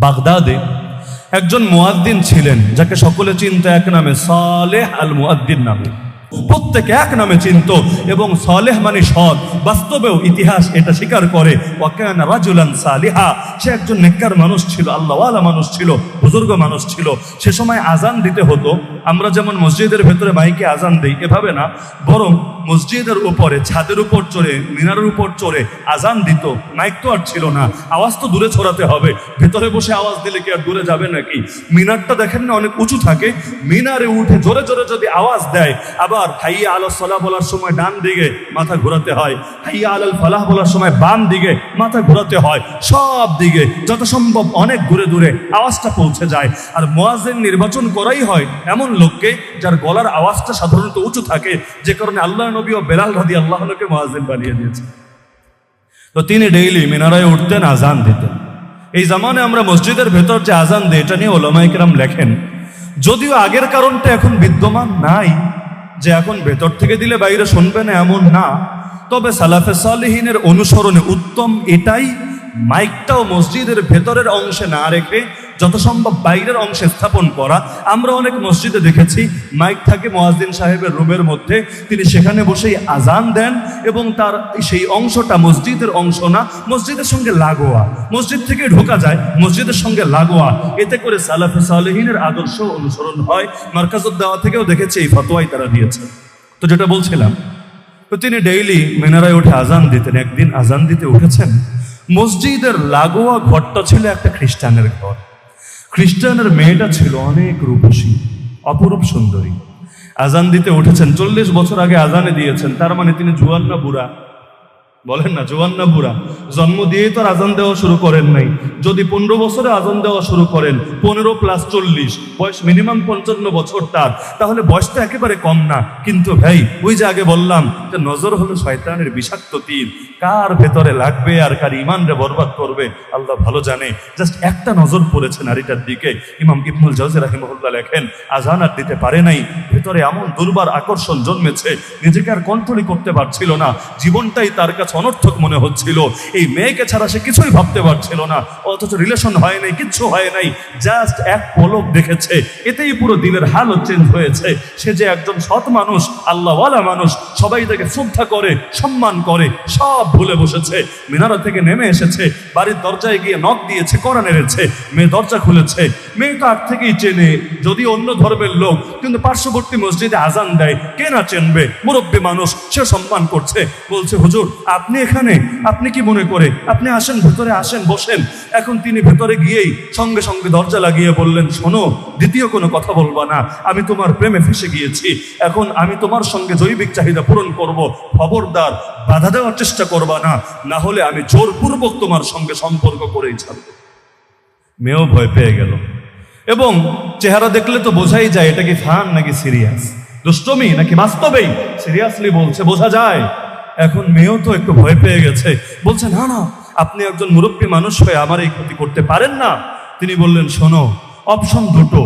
বাগদাদে একজন মুয়াদ্দিন ছিলেন, যাকে সকলে চিনতো এক নামে, সালেহ আল মুয়াদ্দিন নামে। প্রত্যেকে এক নামে চিনত, এবং সালেহ মানে সৎ। বাস্তবেও ইতিহাস এটা স্বীকার করে, ওয়াকানা রাজুলান সালিহা, সে একজন নেককার মানুষ ছিল, আল্লাহওয়ালা মানুষ ছিল, বুজুর্গ মানুষ ছিল। সে সময় আজান দিতে হতো, আমরা যেমন মসজিদের ভেতরে মাইকে আজান দিই এভাবে না, বরং মসজিদের উপরে ছাদের উপর চড়ে, মিনারের উপর চড়ে আজান দিত। মাইক তো আর ছিল না, আওয়াজ তো দূরে ছড়াতে হবে, ভেতরে বসে আওয়াজ দিলে কি আর দূরে যাবে নাকি? মিনারটা দেখেন না অনেক উঁচু থাকে, মিনারে উঠে জোরে জোরে যদি আওয়াজ দেয়, আবার হাইয়া আলাস সালাহ বলার সময় ডান দিকে মাথা ঘোরাতে হয়, হাইয়া আলাল ফালাহ বলার সময় বাম দিকে মাথা ঘোরাতে হয়, সব দিকে যত সম্ভব অনেক দূরে দূরে আওয়াজটা পৌঁছে যায়। আর মুয়াজ্জিন নির্বাচন করাই হয় এমন লোককে যার গলার আওয়াজটা সাধারণত উঁচু থাকে, যে কারণে আল্লাহ নবী ও বেলাল রাদিয়াল্লাহু আনহুকে মুয়াজ্জিন বানিয়ে দিয়েছে। তো তিনি ডেইলি মিনারায় উঠতেন, আজান দিতেন। এই জামানে আমরা মসজিদের ভেতর যে আজান দিই, এটা নিয়ে উলামায়ে কেরাম লেখেন, যদিও আগের কারণটা এখন বিদ্যমান নাই, যে এখন ভেতর থেকে দিলে বাইরে শুনবে না এমন না, তবে সালাফে সালেহিনের অনুসরণে উত্তম এটাই, মাইকটাও মসজিদের ভেতরের অংশে না রেখে যত সম্ভব বাইরের অংশে স্থাপন করা। আমরা অনেক মসজিদে দেখেছি মাইক থাকে মুয়াজ্জিন সাহেবের রুমের মধ্যে, তিনি সেখানে বসেই আজান দেন, এবং তার সেই অংশটা মসজিদের অংশ না, মসজিদের সঙ্গে লাগোয়া, মসজিদ থেকে ঢোকা যায়, মসজিদের সঙ্গে লাগোয়া। এতে করে সালাফে সালেহিনের আদর্শ অনুসরণ হয়। মারকাজুদ দাওয়া থেকেও দেখেছি এই ফতোয়াই তারা দিয়েছে। তো যেটা বলছিলাম, তো তিনি ডেইলি মিনারায় উঠে আজান দিতেন। একদিন আজান দিতে উঠেছেন, মসজিদের লাগোয়া ঘরটা ছিল একটা খ্রিস্টানের ঘর। খ্রিস্টানের মেয়েটা ছিল অনেক রূপসী, অপরূপ সুন্দরী। আজান দিতে উঠেছেন, 40 বছর আগে আজানে দিয়েছেন, তার মানে তিনি জুয়ান না বুড়া? বলেন না, জুয়ান না বুড়া? জন্ম দিয়েই তো আজান দেওয়া শুরু করেন নাই। যদি 15 বছরে আজান দেওয়া শুরু করেন, 15 + 40, বয়স মিনিমাম 55 বছর তার, তাহলে বয়স তো একেবারে কম না। কিন্তু ভাই, ওই যে আগে বললাম যে নজর হলো শয়তানের বিষাক্ত তীর, কার ভেতরে লাগবে আর কার ইমানরে বরবাদ করবে আল্লাহ ভালো জানে। জাস্ট একটা নজর পড়েছে নারীটার দিকে। ইমাম ইবনুল জাওজি রাহিমাহুল্লাহ লেখেন, আজান আর দিতে পারে নাই, ভেতরে এমন দুর্বার আকর্ষণ জন্মেছে, নিজেকে আর কন্ট্রোলই করতে পারছিল না, জীবনটাই তার কাছে অনর্থক মনে হচ্ছিল। এই মেয়েকে ছাড়া সে কিছুই ভাবতে পারছিল না, অথচ রিলেশন হয় নাই, কিচ্ছু হয় নাই, জাস্ট এক পলক দেখেছে, এতেই পুরো দিলের হাল চেঞ্জ হয়েছে। সে যে একজন সৎ মানুষ, আল্লাহওয়ালা মানুষ, সবাই তাকে শ্রদ্ধা করে, সম্মান করে, সব ভুলে বসেছে। মিনারা থেকে নেমে এসেছে, বাড়ির দরজায় গিয়ে নক দিয়েছে, কড়া নেড়েছে, মেয়ে দরজা খুলেছে। মেয়ে তো আগ থেকেই চেনে, যদি অন্য ধর্মের লোক, কিন্তু পার্শ্ববর্তী মসজিদে আজান দেয়, কে না চেনবে, মুরব্বী মানুষ, সে সম্মান করছে। বলছে, হুজুর আপনি এখানে, আপনি কি মনে করে, আপনি আসেন, ভেতরে আসেন, বসেন। এখন তিনি ভেতরে গিয়েই সঙ্গে সঙ্গে দরজা লাগিয়ে বললেন, শোনো, দ্বিতীয় কোনো কথা বলবা না, আমি তোমার প্রেমে ফেসে গিয়েছি, এখন আমি তোমার সঙ্গে জৈবিক চাহিদা পূরণ করব, খবরদার বাধা দেওয়ার চেষ্টা করবা না, না হলে আমি জোরপূর্বক তোমার সঙ্গে সম্পর্ক করেই ছাড়ব। মেয়েও ভয় পেয়ে গেল, এবং চেহারা দেখলে তো বোঝাই যায় এটা কি ফান নাকি সিরিয়াস, দুষ্টমি নাকি বাস্তবেই সিরিয়াসলি বলছে, বোঝা যায়। এখন মেয়েও তো একটু ভয় পেয়ে গেছে, বলছে, না না, আপনি একজন মুরব্বী মানুষ হয়ে আমার এই ক্ষতি করতে পারেন না। তিনি বললেন, শোনো, অপশন দুটো,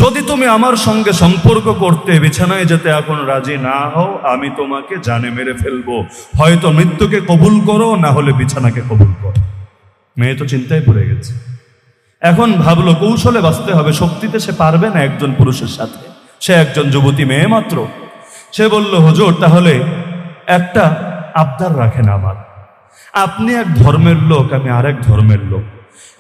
যদি তুমি আমার সঙ্গে সম্পর্ক করতে, বিছানায় যেতে এখন রাজি না হও, আমি তোমাকে জানে মেরে ফেলবো, হয়তো মৃত্যুকে কবুল করো, না হলে বিছানাকে কবুল করো। মেয়ে তো চিন্তায় পড়ে গেছে, এখন ভাবলো কৌশলে বাঁচতে হবে, শক্তিতে সে পারবে না একজন পুরুষের সাথে, সে একজন যুবতী মেয়ে মাত্র। সে বলল, হুজুর তাহলে একটা আবদার রাখেন আমার, আপনি এক ধর্মের লোক, আমি আরেক ধর্মের লোক,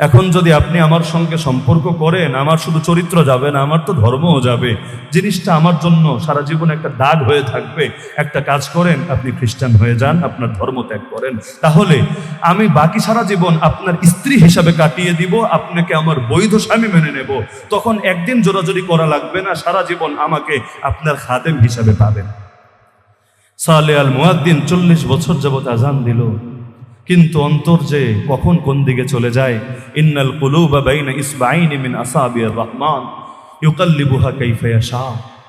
এখন যদি আপনি আমার সঙ্গে সম্পর্ক করেন, আমার শুধু চরিত্র যাবে না, আমার তো ধর্মও যাবে, জিনিসটা আমার জন্য সারা জীবন একটা দাগ হয়ে থাকবে। একটা কাজ করেন, আপনি খ্রিস্টান হয়ে যান, আপনার ধর্ম ত্যাগ করেন, তাহলে আমি বাকি সারা জীবন আপনার স্ত্রী হিসাবে কাটিয়ে দিব, আপনাকে আমার বৈধ স্বামী মেনে নেব, তখন একদিন জোরাজোরি করা লাগবে না, সারা জীবন আমাকে আপনার খাদেম হিসাবে পাবেন। সালেহ আল মুয়াদ্দিন 40 বছর যাবত আজান দিল, কিন্তু অন্তর যে কখন কোন দিকে চলে যায়। ইন্নাল কুলুবা বাইনা ইসবাইনি মিন আসাবির রহমান ইউকাল্লিবুহা কাইফা ইয়াশা,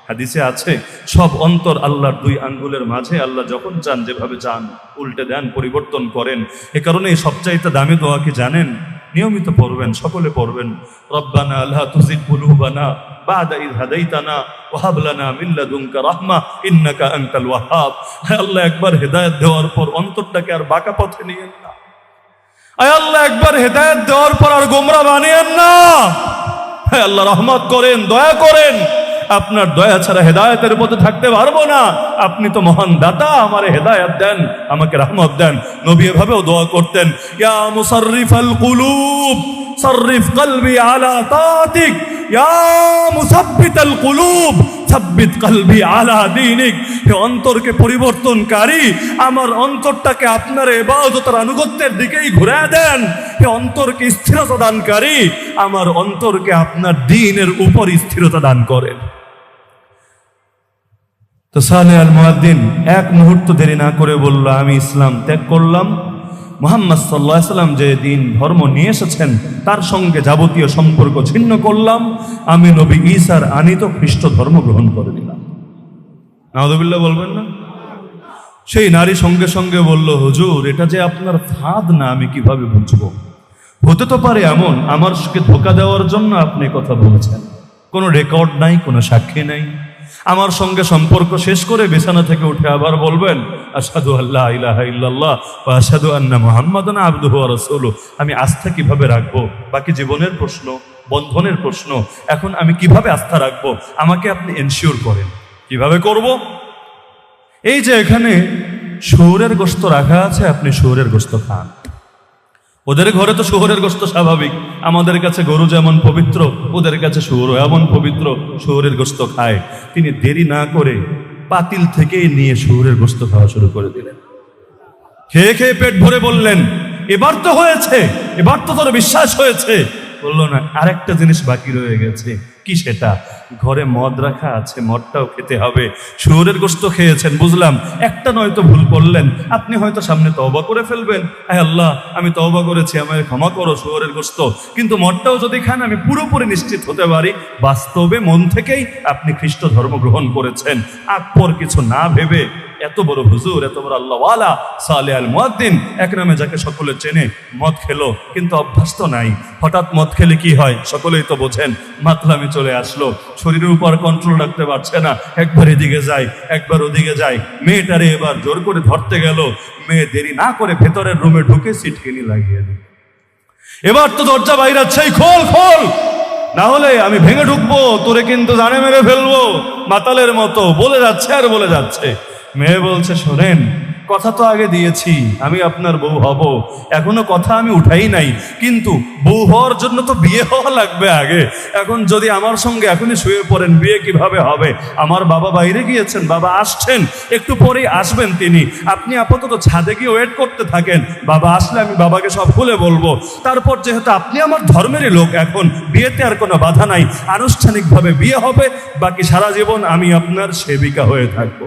হাদিসে আছে, সব অন্তর আল্লাহর 2 আঙ্গুলের মাঝে, আল্লাহ যখন চান যেভাবে চান উল্টে দেন, পরিবর্তন করেন। এ কারণে সবচাইতে দামি দোয়া কি জানেন? নিয়মিত পড়বেন, সকলে পড়বেন, রব্বানা লা তুযিগ কুলুবানা বাদা ইয হাদাইতানা ওয়া হাব লানা মিন লাদুনকা রাহমা ইন্নাকা আনতাল ওয়াহ্হাব। আল্লাহ একবার হেদায়েত দেওয়ার পর অন্তরটাকে আর বাঁকা পথে নিয়েন না। আয় আল্লাহ, একবার হেদায়েত দেওয়ার পর আর গোমরা বানিয়েন না। হ্যাঁ আল্লাহ, রহমত করেন, দয়া করেন। আপনার দয়া ছাড়া হেদায়েতের পথে থাকতে পারবো না। আপনি তো মহান দাতা, আমারে হেদায়েত দেন, আমাকে রহমত দেন। নবী এভাবেও দোয়া করতেন, ইয়া মুসাররিফাল কুলুব সাররিফ কলবি আলা তাতিক, ইয়া মুসাব্বিতাল কুলুব সাব্বিত কলবি আলা দীনিক। হে অন্তরকে পরিবর্তনকারী, আমার অন্তরটাকে আপনার ইবাদতের আনুগত্যের দিকেই ঘুরে দেন। হে অন্তরকে স্থিরতা দানকারী, আমার অন্তরকে আপনার দ্বীনের উপর স্থিরতা দান করেন। তো সালেহ আল মুয়াদ্দিন এক মুহূর্ত দেরি না করে বলল, আমি ইসলাম ত্যাগ করলাম। মুহাম্মদ সাল্লাল্লাহু আলাইহি সাল্লাম যে দিন ধর্ম নিয়ে এসেছেন তার সঙ্গে যাবতীয় সম্পর্ক ছিন্ন করলাম। আমি নবী ঈসার আনিত খ্রিস্ট ধর্ম গ্রহণ করে দিলাম। নাউযুবিল্লাহ বলবেন না? সেই নারী সঙ্গে সঙ্গে বলল, হুজুর, এটা যে আপনার ফাঁদ না, আমি কিভাবে বুঝবো? হতে তো পারে এমন আমার সঙ্গে ধোঁকা দেওয়ার জন্য আপনি কথা বলেছেন। কোনো রেকর্ড নাই, কোনো সাক্ষী নাই। আমার সঙ্গে সম্পর্ক শেষ করে বিছানা থেকে উঠে আবার বলবেন, আশহাদু আল্লা ইলাহা ইল্লাল্লাহ ওয়া আশহাদু আন্না মুহাম্মাদান আবদুহু ওয়া রাসূলুহু। আমি আস্থা কিভাবে রাখবো? বাকি জীবনের প্রশ্ন, বন্ধনের প্রশ্ন। এখন আমি কিভাবে আস্থা রাখবো? আমাকে আপনি এনশিওর করেন। কিভাবে করব? এই যে এখানে শুয়োরের গোশত রাখা আছে, আপনি শুয়োরের গোশত খান। ওদের ঘরে তো শুয়োরের গোশত স্বাভাবিক। আমাদের কাছে গরু যেমন পবিত্র, ওদের কাছে শুয়োরও এমন পবিত্র, শুয়োরের গোশত খায়। তিনি দেরি না করে পাতিল থেকেই নিয়ে শুয়োরের গোশত খাওয়া শুরু করে দিলেন। খেয়ে খেয়ে পেট ভরে বললেন, এবার তো হয়েছে, এবার তো তোর বিশ্বাস হয়েছে। বললো না, আরেকটা জিনিস বাকি রয়ে গেছে। কি সেটা? ঘরে মদ রাখা আছে, মদটাও খেতে হবে। শুয়োরের গোশত খেয়েছেন বুঝলাম, একটা নয়তো ভুল করলেন, আপনি হয়তো সামনে তওবা করে ফেলবেন। আয় আল্লাহ, আমি তওবা করেছি, আমায় ক্ষমা করো শুয়োরের গোশত। কিন্তু মদটাও যদি খান, আমি পুরোপুরি নিশ্চিত হতে পারি বাস্তবে মন থেকেই আপনি খ্রিস্ট ধর্ম গ্রহণ করেছেন। আকপর কিছু না ভেবে এত বড় হুজুর, এত বড় আল্লাহওয়ালা সালেহ আল মুয়াদ্দিন, এক নামে যাকে সকলে চেনে, মদ খেলো, কিন্তু অভ্যাস তো নাই। হঠাৎ মদ খেলে কি হয় সকলেই তো বোঝেন, মাতলামি চলে আসলো, শরীরের উপর কন্ট্রোল রাখতে পারছে না, একবার এদিকে যায়, একবার ওদিকে যায়। মেয়েটারে এবার জোর করে ধরতে গেল, মেয়ে দেরি না করে ভেতরের রুমে ঢুকে সিটকিনি লাগিয়ে দিল। এবার তো দরজা বাইরাচ্ছে, খোল খোল, না হলে আমি ভেঙে ঢুকবো, তোরে কিন্তু জানে মেরে ফেলবো। মাতালের মতো বলে যাচ্ছে আর বলে যাচ্ছে। মেয়ে বলছে, শোনেন, কথা তো আগে দিয়েছি আমি আপনার বউ হব, এখনো কথা আমি উঠাই নাই, কিন্তু বউ হওয়ার জন্য তো বিয়ে হওয়া লাগবে আগে। এখন যদি আমার সঙ্গে এখনই শুয়ে পড়েন, বিয়ে কিভাবে হবে? আমার বাবা বাইরে গিয়েছেন, বাবা আসছেন, একটু পরেই আসবেন তিনি। আপনি আপাতত ছাদে গিয়ে ওয়েট করতে থাকেন, বাবা আসলে আমি বাবাকে সব খুলে বলবো। তারপর যেহেতু আপনি আমার ধর্মেরই লোক, এখন বিয়েতে আর কোনো বাধা নাই, আনুষ্ঠানিকভাবে বিয়ে হবে, বাকি সারা জীবন আমি আপনার সেবিকা হয়ে থাকবো।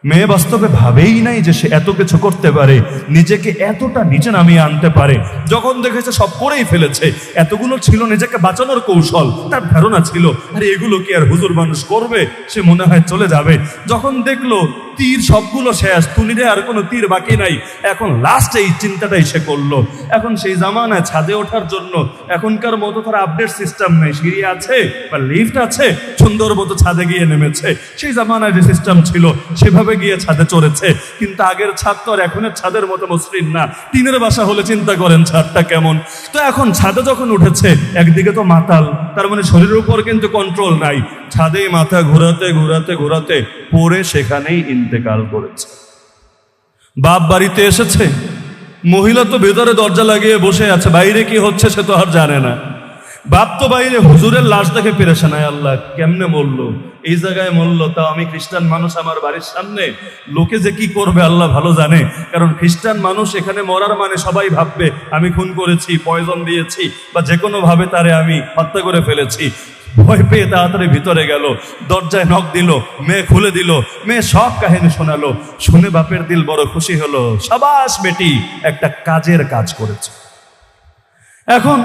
মেয়ে বাস্তবে ভাবেই নাই যে সে এত কিছু করতে পারে, নিজেকে এতটা নিচে নামিয়ে আনতে পারে। যখন দেখেছে সব করেই ফেলেছে, এতগুলো ছিল নিজেকে বাঁচানোর কৌশল, তার ধারণা ছিল আরে এগুলো কি আর হুজুর মানুষ করবে, সে মনে হয় চলে যাবে। যখন দেখলো তীর সবগুলো শেষ, তুনিরে আর কোনো তীর বাকি নাই, এখন লাস্ট এই চিন্তাটাই সে করলো। এখন সেই জামানায় ছাদে ওঠার জন্য এখনকার মতো তার আপডেট সিস্টেম নেই, সিঁড়ি আছে বা লিফট আছে, সুন্দর মতো ছাদে গিয়ে নেমেছে। সেই জামানায় যে সিস্টেম ছিল সেভাবে গিয়ে ছাদে চড়েছে। কিন্তু আগের ছাদ তো আর এখনের ছাদের মতো মসৃণ না, টিনের বাসা হলে চিন্তা করেন ছাদটা কেমন। তো এখন ছাদে যখন উঠেছে, একদিকে তো মাতাল, তার মানে শরীরের উপর কিন্তু কন্ট্রোল নাই, ছাদেই মাথা ঘোরাতে ঘোরাতে ঘোরাতে পড়ে সেখানেই ইন্তেকাল করেছে। বাপ বাড়িতে এসেছে, মহিলা তো ভেতরে দরজা লাগিয়ে বসে আছে, বাইরে কি হচ্ছে সে তো আর জানে না। বাপ তো বাইরে হুজুরের লাশ দেখে পেরেছে না, আল্লাহ কেমনে মরলো, এই জায়গায় মরলো, তাও আমি খ্রিস্টান মানুষ আমার বাড়ির সামনে, লোকে যে কি করবে আল্লাহ ভালো জানে। কারণ খ্রিস্টান মানুষ এখানে মরার মানে সবাই ভাববে আমি খুন করেছি, পয়জন দিয়েছি, বা যে কোনো ভাবে তারে আমি হত্যা করে ফেলেছি। ভয় পেয়ে তাড়াতাড়ি ভিতরে গেল, দরজায় নক দিল, মেয়ে খুলে দিল, মেয়ে সব কাহিনী শোনালো। শুনে বাপের দিল বড় খুশি হলো, সাবাস বেটি, একটা কাজের কাজ করেছে। এখন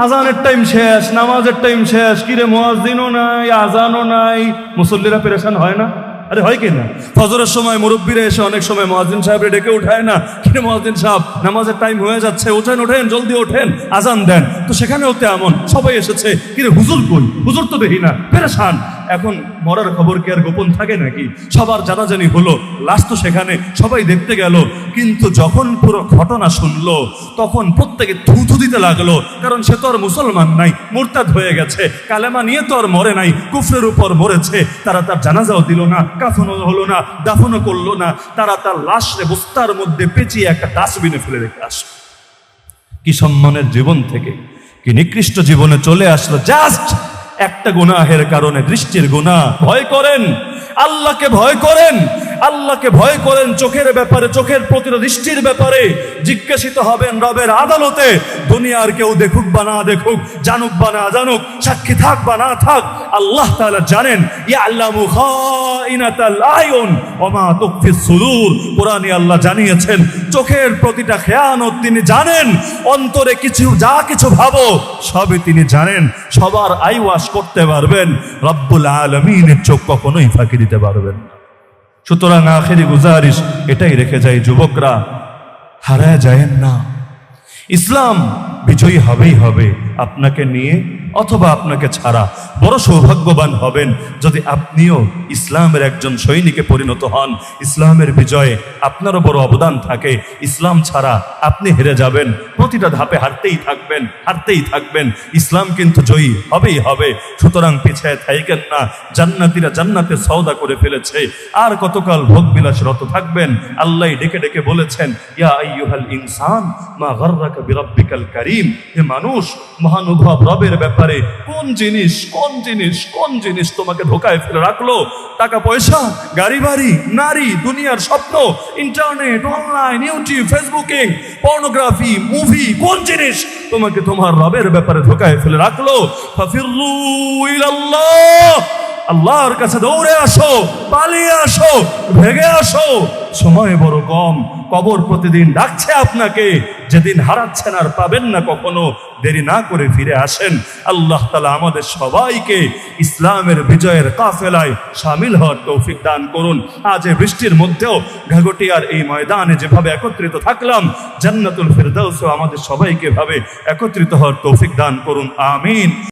আজানের টাইম শেষ, নামাজের টাইম শেষ, কিরে মুয়াজ্জিনও নাই, আজানও নাই, মুসল্লিরা পেরেশান হয় না? আরে হয় কি না? ফজরের সময় মুরব্বীরা এসে অনেক সময় মুয়াজ্জিন সাহেবরে ডেকে উঠায় না, কিরে মুয়াজ্জিন সাহেব নামাজের টাইম হয়ে যাচ্ছে, ওঠেন ওঠেন, জলদি ওঠেন, আজান দেন। তো সেখানেও তেমন সবাই এসেছে, কিরে হুজুর কই, হুজুর তো দেখি না, পেরেশান। এখন মরার খবর কি আর গোপন থাকে নাকি? সবার জানাজানি হলো, লাশ তো সেখানে, সবাই দেখতে গেল। কিন্তু যখন পুরো ঘটনা শুনলো তখন প্রত্যেকে থুথু দিতে লাগলো, কারণ সে তো আর মুসলমান নাই, মুরতাদ হয়ে গেছে, কালেমা নিয়ে তো আর মরে নাই, কুফরের উপর মরেছে। তারা তার জানাজাও দিল না, কাফনও হলো না, দাফনও করলো না। তারা তার লাশে বস্তার মধ্যে পেঁচিয়ে একটা ডাস্টবিনে ফেলে রেখে আসলো। কি সম্মানের জীবন থেকে কি নিকৃষ্ট জীবনে চলে আসলো, জাস্ট একটা গুনাহের কারণে, দৃষ্টির গুনাহ। ভয় করেন, আল্লাহকে ভয় করেন, আল্লাহকে ভয় করেন। চোখের ব্যাপারে, চোখের প্রতি দৃষ্টির ব্যাপারে জিজ্ঞাসিত হবেন রবের আদালতে। দুনিয়ার কেউ দেখুক বা না দেখুক, জানুক বা না জানুক, সাক্ষী থাক বা না থাক, আল্লাহ তাআলা জানেন। ইয়ালামু খাইনাতাল আয়ুন ওয়া মা তুখফিস সুদূর। কোরআনে আল্লাহ জানিয়েছেন চোখের প্রতিটা খেয়ানত তিনি জানেন, অন্তরে কিছু যা কিছু ভাবো সবই তিনি জানেন। সবার আইওয়াশ করতে পারবেন, রব্বুল আলামিনের চোখ কখনোই ফাঁকি দিতে পারবেন না। সুতরাং আখেরি গুজারিশ এটাই রেখে যায়, যুবকরা হারায় যায়েন না। ইসলাম বিজয়ী হবেই হবে, আপনাকে নিয়ে অথবা আপনাকে ছাড়া। বড় সৌভাগ্যবান হবেন যদি আপনিও ইসলামের একজন সৈনিকে পরিণত হন। ইসলামের বিজয়ে আপনারও বড় অবদান থাকে। ইসলাম ছাড়া আপনি হেরে যাবেন, প্রতিটা ধাপে হারতেই থাকবেন, হারতেই থাকবেন। ইসলাম কিন্তু জয়ী হবেই হবে। সুতরাং পিছিয়ে থাকেন না। জান্নাতীরা জান্নাতে সওদা করে ফেলেছে, আর কতকাল ভোগ বিলাসরত থাকবেন? আল্লাহ ডেকে ডেকে বলেছেন, ইয়া আইয়ুহাল ইনসান মা গাররাকা বিরাব্বিকাল কারীম। হে মানুষ, মহানুভব রবের ব্যাপারে কোন জিনিস তোমাকে ধোকায় ফেলে রাখলো? টাকা পয়সা, গাড়ি বাড়ি, নারী, দুনিয়ার স্বপ্ন, internet, online, YouTube, Facebooking, pornography, movie, কোন জিনিস তোমাকে তোমার রবের ব্যাপারে ধোকায় ফেলে রাখলো? ফাফিরু ইলাল্লাহ, আল্লাহর কাছে দৌড়ে আসো, পালিয়ে আসো, ভেগে আসো। সময় বড় কম, কবর প্রতিদিন ডাকছে আপনাকে। যেদিন হারাচ্ছেন আর পাবেন না কখনো, দেরি না করে ফিরে আসেন। আল্লাহ তাআলা আমাদের সবাইকে ইসলামের বিজয়ের কাফেলায় শামিল হওয়ার তৌফিক দান করুন। আজ এই বৃষ্টির মধ্যেও ঘাগটিয়ার এই ময়দানে যেভাবে একত্রিত থাকলাম, জান্নাতুল ফিরদাউসে আমাদের সবাইকে ভাবে একত্রিত হওয়ার তৌফিক দান করুন। আমিন।